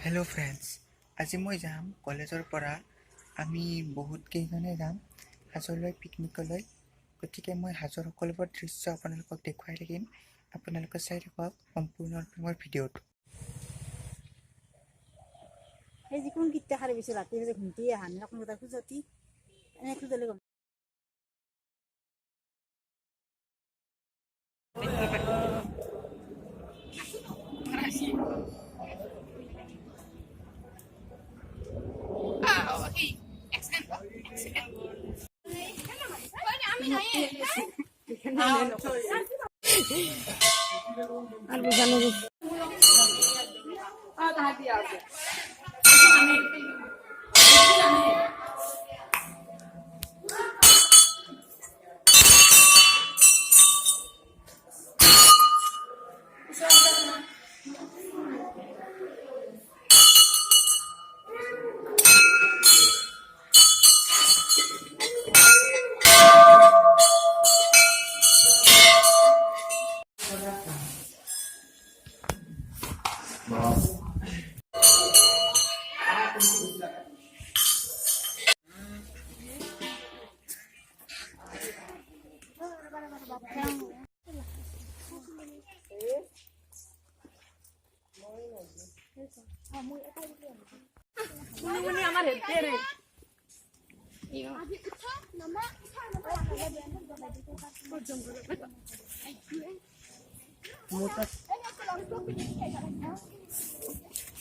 Hello friends, आज मैं जाम कॉलेजर परा आमी बहुत केइजने जाम हाजोलै पिकनिकলৈ। गतिके मैं हाजोर सकलोবোৰ दृश्य আপোনালোকক দেখুৱাই থাকিম। আপোনালোকে চাই থাকক সম্পূৰ্ণৰূপে মোৰ ভিডিঅ'টো। এই যিকোন কিটা খাৰে বেছি ৰাতি যে ঘুমটি আহান না কোনো কথা খুজতি এনে খুজলে গম আর বুঝানো ini amar hetere iya nama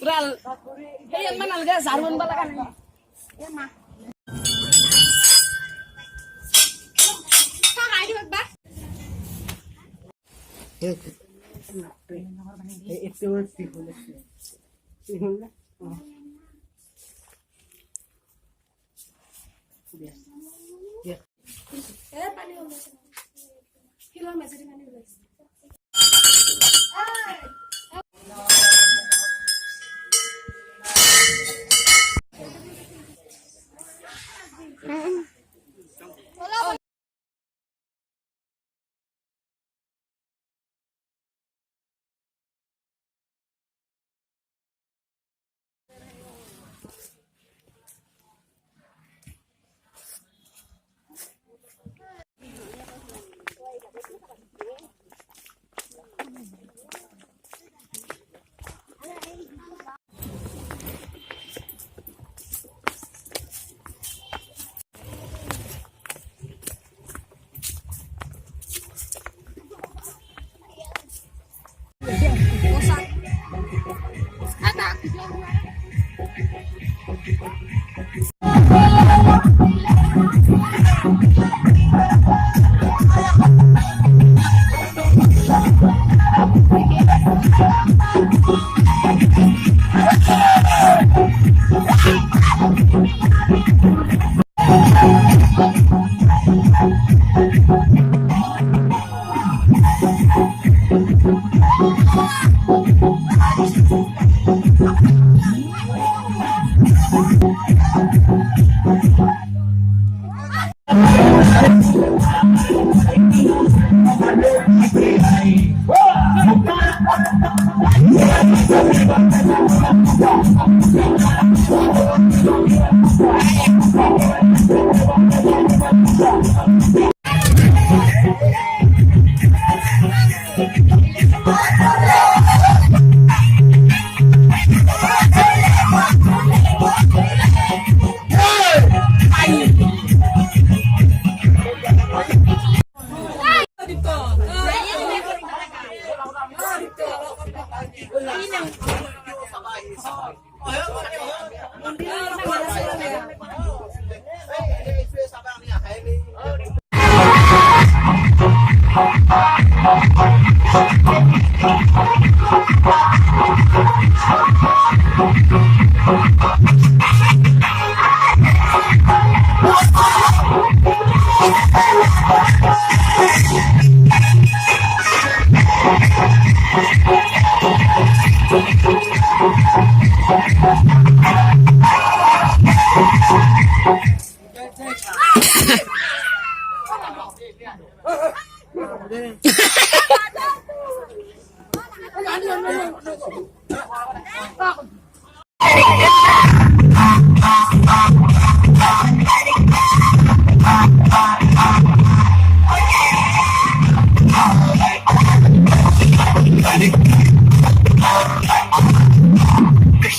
Ral, yang mana lagi sarun balakan ya mah. Itu sihul ya. Pani ulas. Kilo masih pani ulas.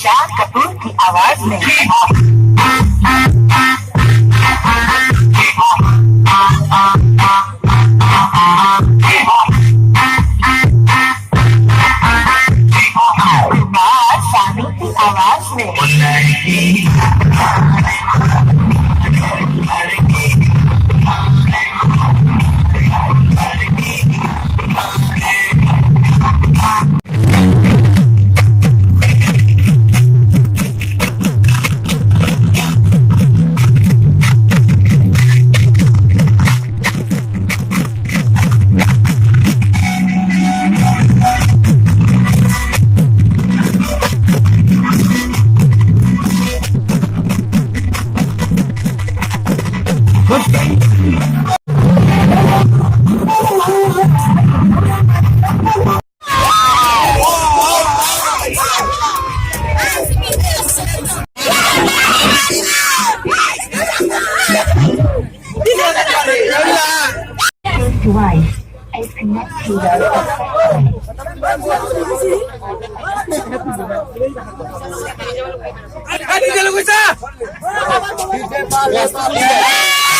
Kapoor की आवाज में सामी की आवाज में device is connected to the Ani,